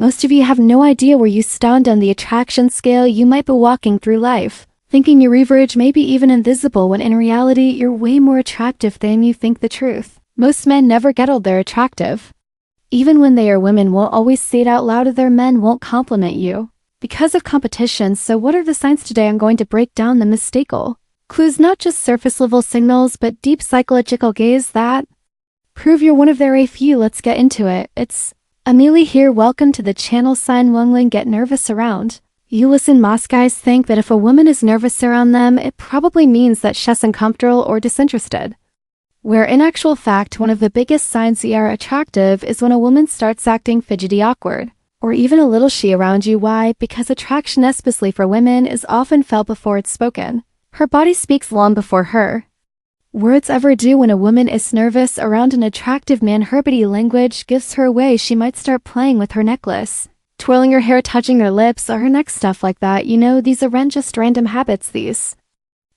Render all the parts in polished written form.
Most of you have no idea where you stand on the attraction scale. You might be walking through life, thinking you're average, maybe even invisible, when in reality, you're way more attractive than you think. The truth: most men never get told they're attractive. Even when they are, women won't always say it out loud, or their men won't compliment you because of competition. So what are the signs today? I'm going to break down the mystical clues, not just surface level signals, but deep psychological gaze that prove you're one of their a few. Let's get into it. It's Amelie here. Welcome to the channel. Sign one: get nervous around you. Listen, most guys think that if a woman is nervous around them, it probably means that she's uncomfortable or disinterested. Where in actual fact, one of the biggest signs you are attractive is when a woman starts acting fidgety, awkward, or even a little shy around you. Why? Because attraction, especially for women, is often felt before it's spoken. Her body speaks long before her words ever do. When a woman is nervous around an attractive man, her body language gives her away. She might start playing with her necklace, twirling her hair, touching her lips or her neck, stuff like that. You know, these aren't just random habits. These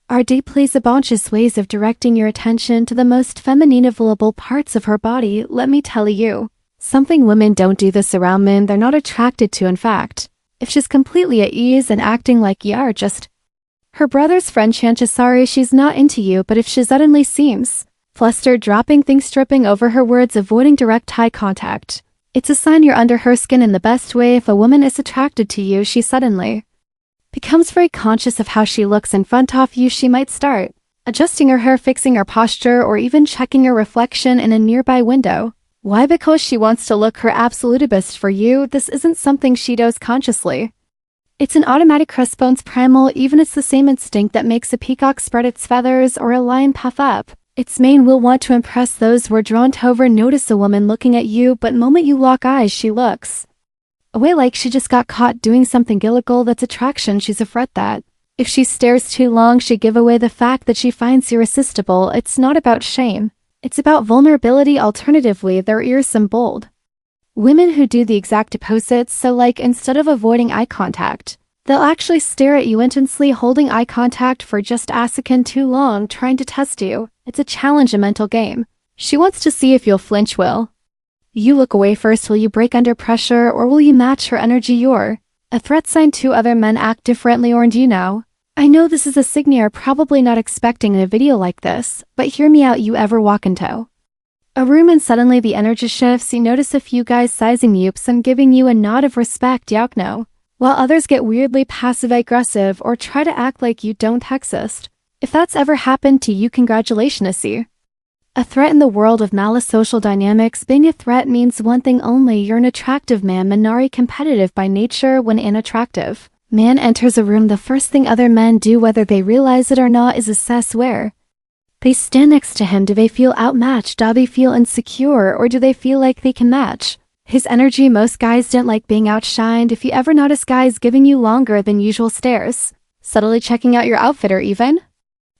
are deeply subconscious ways of directing your attention to the most feminine, available parts of her body. Let me tell you something: women don't do this around men they're not attracted to. In fact, if she's completely at ease and acting like you are just her brother's friend, chances sorry she's not into you. But if she suddenly seems flustered, dropping things, tripping over her words, avoiding direct eye contact, it's a sign you're under her skin in the best way. If a woman is attracted to you, she suddenly becomes very conscious of how she looks in front of you. She might start adjusting her hair, fixing her posture, or even checking her reflection in a nearby window. Why? Because she wants to look her absolute best for you. This isn't something she does consciously. It's an automatic response, primal. Even it's the same instinct that makes a peacock spread its feathers or a lion puff up its mane. Will want to impress those we're drawn to. Over notice a woman looking at you, but moment you lock eyes, she looks away like she just got caught doing something illegal. That's attraction. She's afraid that if she stares too long, she give away the fact that she finds you irresistible. It's not about shame, it's about vulnerability. Alternatively, there are some bold women who do the exact opposite. So like, instead of avoiding eye contact, they'll actually stare at you intensely, holding eye contact for just a second too long, trying to test you. It's a challenge, a mental game. She wants to see if you'll flinch. Will you look away first? Will you break under pressure? Or will you match her energy? You're a threat sign to other men. Act differently. Or do you know? I know this is a signal you're probably not expecting in a video like this, but hear me out. You ever walk into a room and suddenly the energy shifts? You notice a few guys sizing you up, some giving you a nod of respect, no, while others get weirdly passive-aggressive or try to act like you don't exist. If that's ever happened to you, congratulations. See, a threat in the world of malice social dynamics. Being a threat means one thing only: you're an attractive man. Men are competitive by nature. When an attractive man enters a room, the first thing other men do, whether they realize it or not, is assess where they stand next to him. Do they feel outmatched? Do they feel insecure? Or do they feel like they can match his energy? Most guys don't like being outshined. If you ever notice guys giving you longer than usual stares, subtly checking out your outfit, or even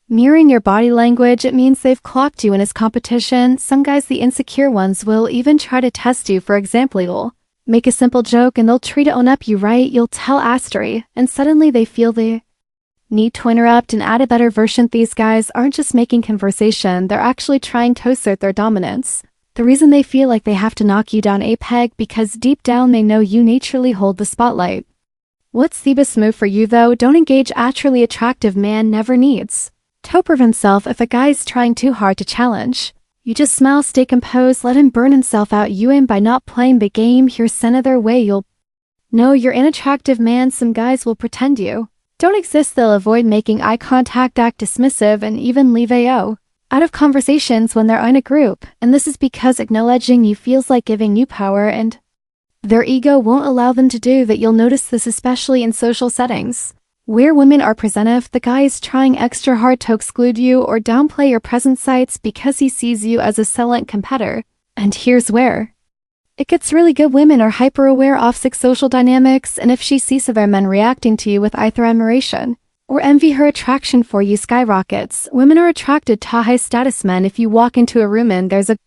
mirroring your body language, it means they've clocked you in his competition. Some guys, the insecure ones, will even try to test you. For example, you'll make a simple joke and they'll try to own up you, right? You'll tell Astery, and suddenly they feel the need to interrupt and add a better version. These guys aren't just making conversation, they're actually trying to assert their dominance. The reason they feel like they have to knock you down a peg, because deep down they know you naturally hold the spotlight. What's the best move for you though? Don't engage. A truly attractive man never needs to prove himself. If a guy's trying too hard to challenge, you just smile, stay composed, let him burn himself out. You aim by not playing the game. Here's another way you'll know you're an attractive man. Some guys will pretend you don't exist. They'll avoid making eye contact, act dismissive, and even leave out of conversations when they're in a group. And this is because acknowledging you feels like giving you power, and their ego won't allow them to do that. You'll notice this especially in social settings where women are present. If the guy is trying extra hard to exclude you or downplay your presence, sites because he sees you as a silent competitor. And here's where it gets really good. Women are hyper aware of social dynamics, and if she sees other men reacting to you with either admiration or envy, her attraction for you skyrockets. Women are attracted to high status men. If you walk into a room and there's a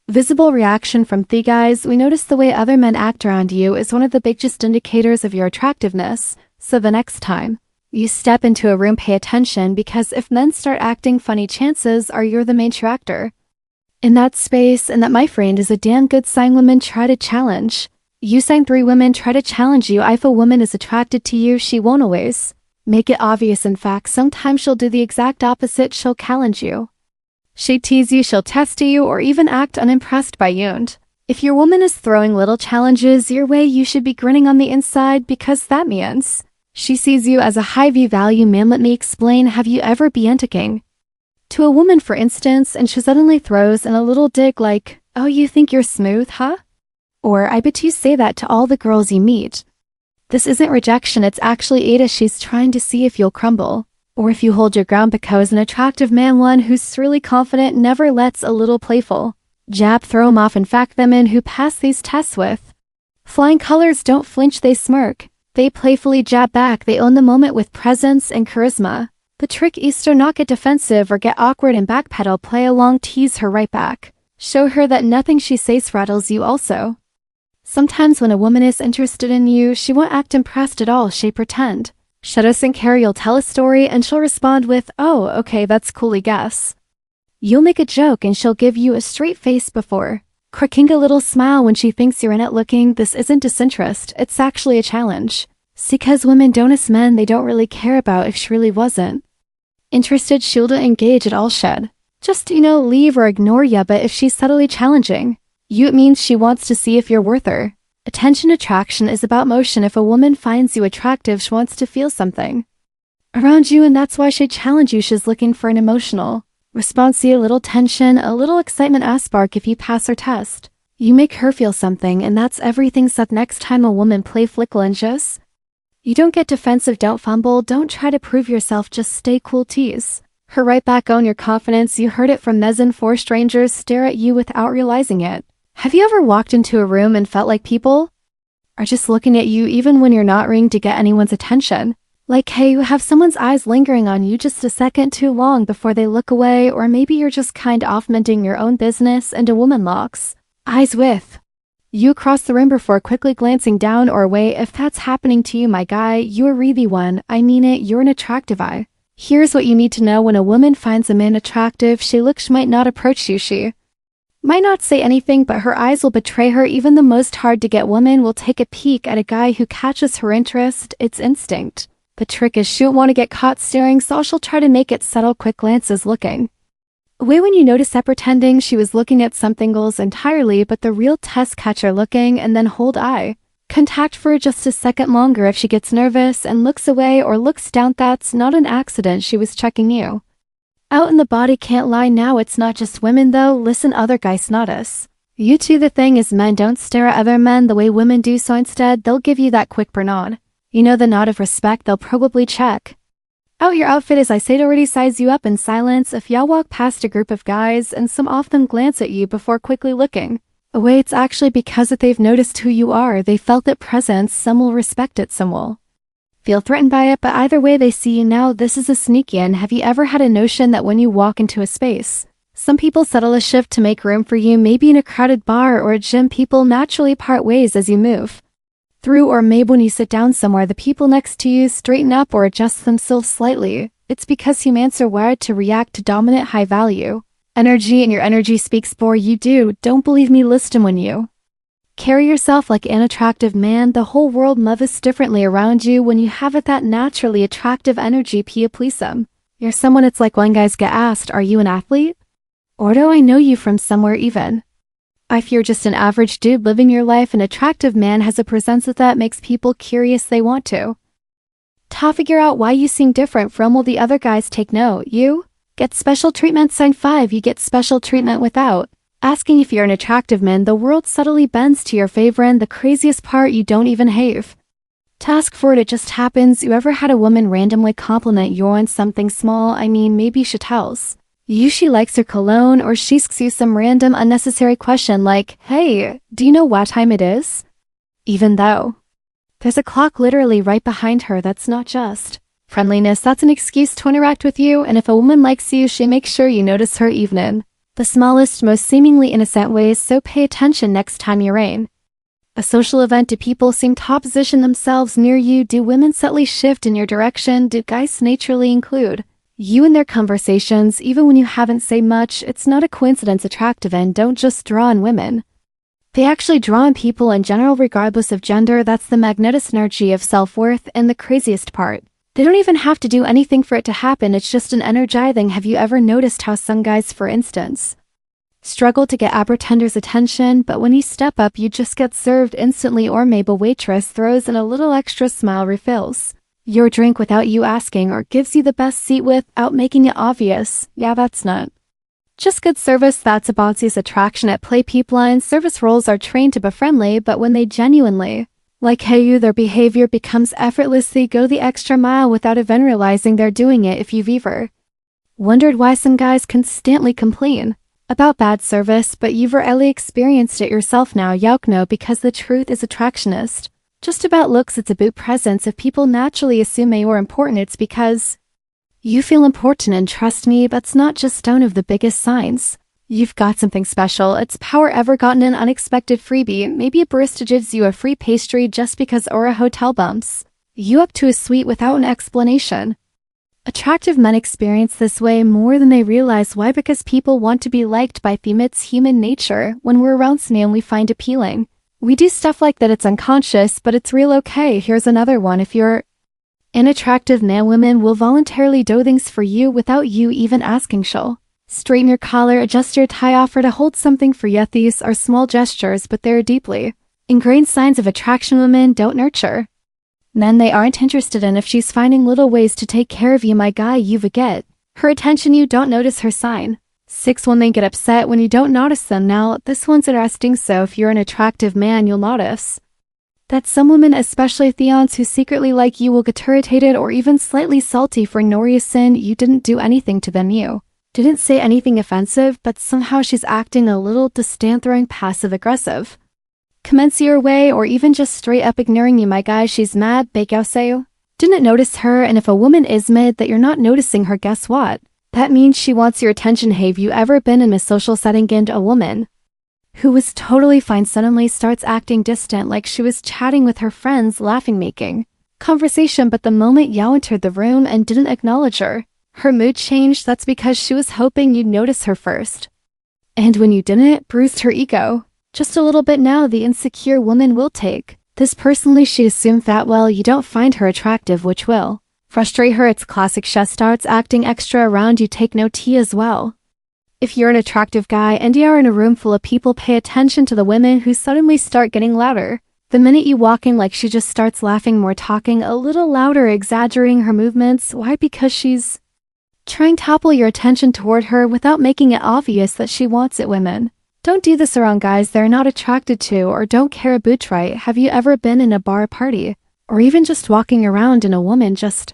visible reaction from the guys, we notice the way other men act around you is one of the biggest indicators of your attractiveness. So the next time you step into a room, pay attention, because if men start acting funny, chances are you're the main character in that space, and that, my friend, is a damn good sign. Women try to challenge You sign 3 women try to challenge you. If a woman is attracted to you, she won't always make it obvious. In fact, sometimes she'll do the exact opposite. She'll challenge you. She'll tease you, she'll test you, or even act unimpressed by you. And if your woman is throwing little challenges your way, you should be grinning on the inside, because that means she sees you as a high value man. Let me explain. Have you ever been talking to a woman, for instance, and she suddenly throws in a little dig like, "Oh, you think you're smooth, huh?" Or, "I bet you say that to all the girls you meet." This isn't rejection, it's actually Ada. She's trying to see if you'll crumble, or if you hold your ground, because an attractive man, one who's really confident, never lets a little playful jab throw him off. In fact, the men who pass these tests with flying colors don't flinch, they smirk. They playfully jab back, they own the moment with presence and charisma. The trick is to not get defensive or get awkward and backpedal, play along, tease her right back. Show her that nothing she says rattles you also. Sometimes when a woman is interested in you, she won't act impressed at all, she'll pretend. Shut us and Carrie, you'll tell a story and she'll respond with, "Oh, okay, that's cool, I guess." You'll make a joke and she'll give you a straight face before cracking a little smile when she thinks you're in it. Looking, this isn't disinterest, it's actually a challenge. See, 'cause women don't as men, they don't really care about if she really wasn't interested, she'll engage at all. Shed just, leave or ignore ya, but if she's subtly challenging you, it means she wants to see if you're worth her attention. Attraction is about motion. If a woman finds you attractive, she wants to feel something around you, and that's why she'd challenge you. She's looking for an emotional response. See, a little tension, a little excitement, a spark. If you pass her test, you make her feel something, and that's everything. So next time a woman play flickle and just, you don't get defensive, don't fumble, don't try to prove yourself, just stay cool, tease her right back, own your confidence. You heard it from Mezen. 4 strangers stare at you without realizing it. Have you ever walked into a room and felt like people are just looking at you even when you're not ringing to get anyone's attention? Like, hey, you have someone's eyes lingering on you just a second too long before they look away, or maybe you're just kind of mending your own business and a woman locks eyes with you across the room before quickly glancing down or away. If that's happening to you, my guy, you're really one. I mean it, you're an attractive eye. Here's what you need to know. When a woman finds a man attractive, she might not approach you, she might not say anything, but her eyes will betray her. Even the most hard-to-get woman will take a peek at a guy who catches her interest. It's instinct. The trick is she won't want to get caught staring, so she'll try to make it subtle, quick glances, looking away when you notice her pretending she was looking at something else entirely, but the real test, catch her looking and then hold eye contact for just a second longer. If she gets nervous and looks away or looks down, that's not an accident. She was checking you out in the body. Can't lie now, it's not just women though. Listen, other guys, not us. You too. The thing is, men don't stare at other men the way women do, so instead they'll give you that quick nod. The nod of respect. They'll probably check out your outfit, as I said already, size you up in silence. If y'all walk past a group of guys and some of them glance at you before quickly looking away, it's actually because that they've noticed who you are. They felt that presence. Some will respect it, some will feel threatened by it, but either way they see you now. This is a sneak in. Have you ever had a notion that when you walk into a space, some people settle a shift to make room for you? Maybe in a crowded bar or a gym, people naturally part ways as you move through, or maybe when you sit down somewhere, the people next to you straighten up or adjust themselves slightly. It's because humans are wired to react to dominant, high value energy, and your energy speaks for you. Do. Don't believe me? Listen, when you carry yourself like an attractive man, the whole world moves differently around you. When you have it, that naturally attractive energy, please them. You're someone. It's like when guys get asked, "Are you an athlete?" Or, "Do I know you from somewhere?" Even if you're just an average dude living your life, an attractive man has a presence that makes people curious. They want to figure out why you seem different from all the other guys. Take note. You get special treatment. Sign 5. You get special treatment without asking. If you're an attractive man, the world subtly bends to your favor, and the craziest part, you don't even have to ask for it. It just happens. You ever had a woman randomly compliment you on something small? I mean, maybe she tells you she likes her cologne, or she asks you some random unnecessary question like, "Hey, do you know what time it is?" Even though there's a clock literally right behind her. That's not just friendliness, that's an excuse to interact with you. And if a woman likes you, she makes sure you notice her even in the smallest, most seemingly innocent ways. So pay attention next time you're in a social event. Do people seem to position themselves near you? Do women subtly shift in your direction? Do guys naturally include you in their conversations even when you haven't said much? It's not a coincidence. Attractive and don't just draw on women They actually draw in people in general regardless of gender. That's the magnetic energy of self-worth, and the craziest part. They don't even have to do anything for it to happen, it's just an energizing. Have you ever noticed how some guys, for instance, struggle to get a bartender's attention, but when you step up you just get served instantly, or maybe a waitress throws in a little extra smile, refills your drink without you asking, or gives you the best seat without making it obvious? Yeah, that's not just good service, that's a boss's attraction at play. People in service roles are trained to be friendly, but when they genuinely like you, their behavior becomes effortlessly go the extra mile without even realizing they're doing it. If you've ever wondered why some guys constantly complain about bad service, but you've really experienced it yourself now, no, because the truth is attractionist just about looks, it's about presence. If people naturally assume you're important, it's because you feel important, and trust me, that's not just one of the biggest signs you've got something special. It's power. Ever gotten an unexpected freebie? Maybe a barista gives you a free pastry just because, or a hotel bumps you up to a suite without an explanation. Attractive men experience this way more than they realize. Why? Because people want to be liked by them. It's human nature. When we're around someone we find appealing, we do stuff like that. It's unconscious, but it's real. Okay, here's another one. If you're an attractive man, women will voluntarily do things for you without you even asking. She'll straighten your collar, adjust your tie, offer to hold something for you. These are small gestures, but they're deeply ingrained signs of attraction. Women don't nurture men they aren't interested in. If she's finding little ways to take care of you, my guy, you get her attention. You don't notice her sign 6. When they get upset when you don't notice them. Now, this one's interesting. So if you're an attractive man, you'll notice that some women, especially theons who secretly like you, will get irritated or even slightly salty for no reason. You didn't do anything to them. You didn't say anything offensive, but somehow she's acting a little distant, throwing passive-aggressive comments your way, or even just straight up ignoring you, my guy. She's mad, you didn't notice her, and if a woman is mad that you're not noticing her, guess what? That means she wants your attention. Have you ever been in a social setting and a woman who was totally fine suddenly starts acting distant, like she was chatting with her friends, laughing, making conversation, but the moment you entered the room and didn't acknowledge her, her mood changed? That's because she was hoping you'd notice her first. And when you didn't, it bruised her ego just a little bit. Now, the insecure woman will take this personally. She assumed that, well, you don't find her attractive, which will frustrate her. It's classic. She starts acting extra around you. Take no tea as well. If you're an attractive guy and you're in a room full of people, pay attention to the women who suddenly start getting louder. The minute you walk in, like she just starts laughing more, talking a little louder, exaggerating her movements. Why? Because she's trying to pull your attention toward her without making it obvious that she wants it. Women don't do this around guys they're not attracted to or don't care about. Right? Have you ever been in a bar, party, or even just walking around and a woman just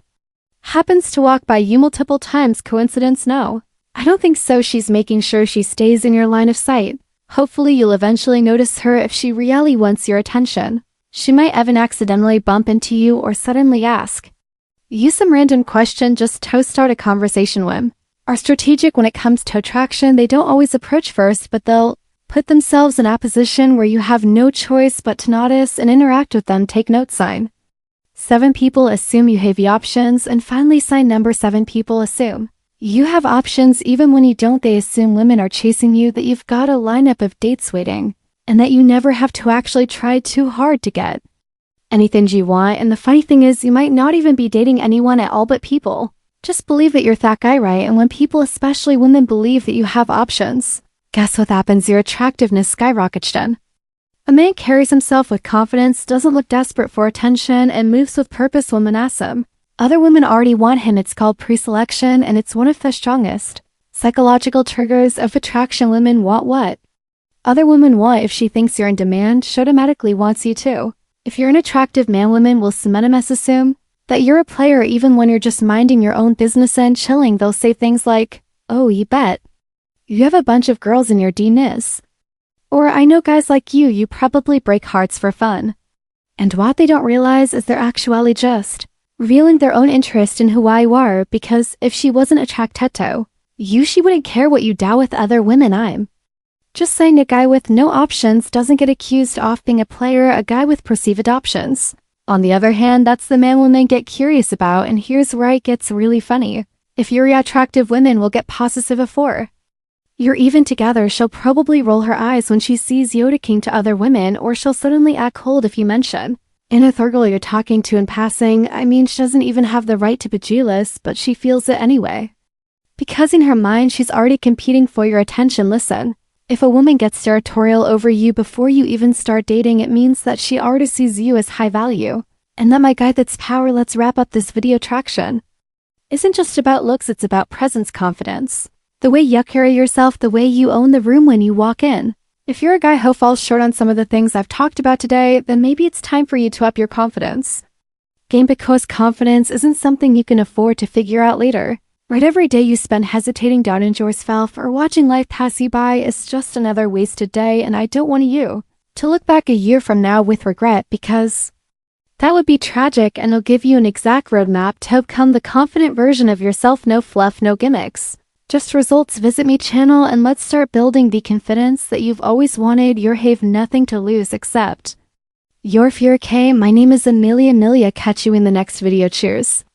happens to walk by you multiple times? Coincidence? No, I don't think so. She's making sure she stays in your line of sight. Hopefully you'll eventually notice her. If she really wants your attention, she might even accidentally bump into you or suddenly ask you some random question just to start a conversation. Women are strategic when it comes to attraction. They don't always approach first, but they'll put themselves in a position where you have no choice but to notice and interact with them. Take note. Sign 7. People assume you have options. And finally, sign number 7. People assume you have options even when you don't. They assume women are chasing you, that you've got a lineup of dates waiting, and that you never have to actually try too hard to get anything you want. And the funny thing is, you might not even be dating anyone at all, but people just believe that you're that guy, right? And when people, especially women, believe that you have options, guess what happens? Your attractiveness skyrockets. Then a man carries himself with confidence, doesn't look desperate for attention, and moves with purpose. Women ask him. Other women already want him. It's called pre-selection, and it's one of the strongest psychological triggers of attraction. Women want what other women want. If she thinks you're in demand, she automatically wants you too. If you're an attractive man, women will sometimes assume that you're a player even when you're just minding your own business and chilling. They'll say things like, oh, you bet you have a bunch of girls in your DNS. Or, I know guys like you probably break hearts for fun. And what they don't realize is they're actually just revealing their own interest in who you are, because if she wasn't attracted to you, she wouldn't care what you do with other women. I'm just saying, a guy with no options doesn't get accused of being a player. A guy with perceived options, on the other hand, that's the man women get curious about. And here's where it gets really funny. If you're attractive, women will get possessive for You're even together, she'll probably roll her eyes when she sees you talking to other women, or she'll suddenly act cold if you mention in a third girl you're talking to in passing. I mean, she doesn't even have the right to be jealous, but she feels it anyway. Because in her mind, she's already competing for your attention. Listen, if a woman gets territorial over you before you even start dating, it means that she already sees you as high value. And that, my guy, that's power. Let's wrap up this video. Attraction isn't just about looks, it's about presence, confidence. The way you carry yourself, the way you own the room when you walk in. If you're a guy who falls short on some of the things I've talked about today, then maybe it's time for you to up your confidence game, because confidence isn't something you can afford to figure out later. Right, every day you spend hesitating, doubting yourself, or watching life pass you by is just another wasted day, and I don't want you to look back a year from now with regret, because that would be tragic, and it'll give you an exact roadmap to become the confident version of yourself. No fluff, no gimmicks, just results. Visit me channel and let's start building the confidence that you've always wanted. You have nothing to lose except your fear. Okay, my name is Amelia. Catch you in the next video. Cheers.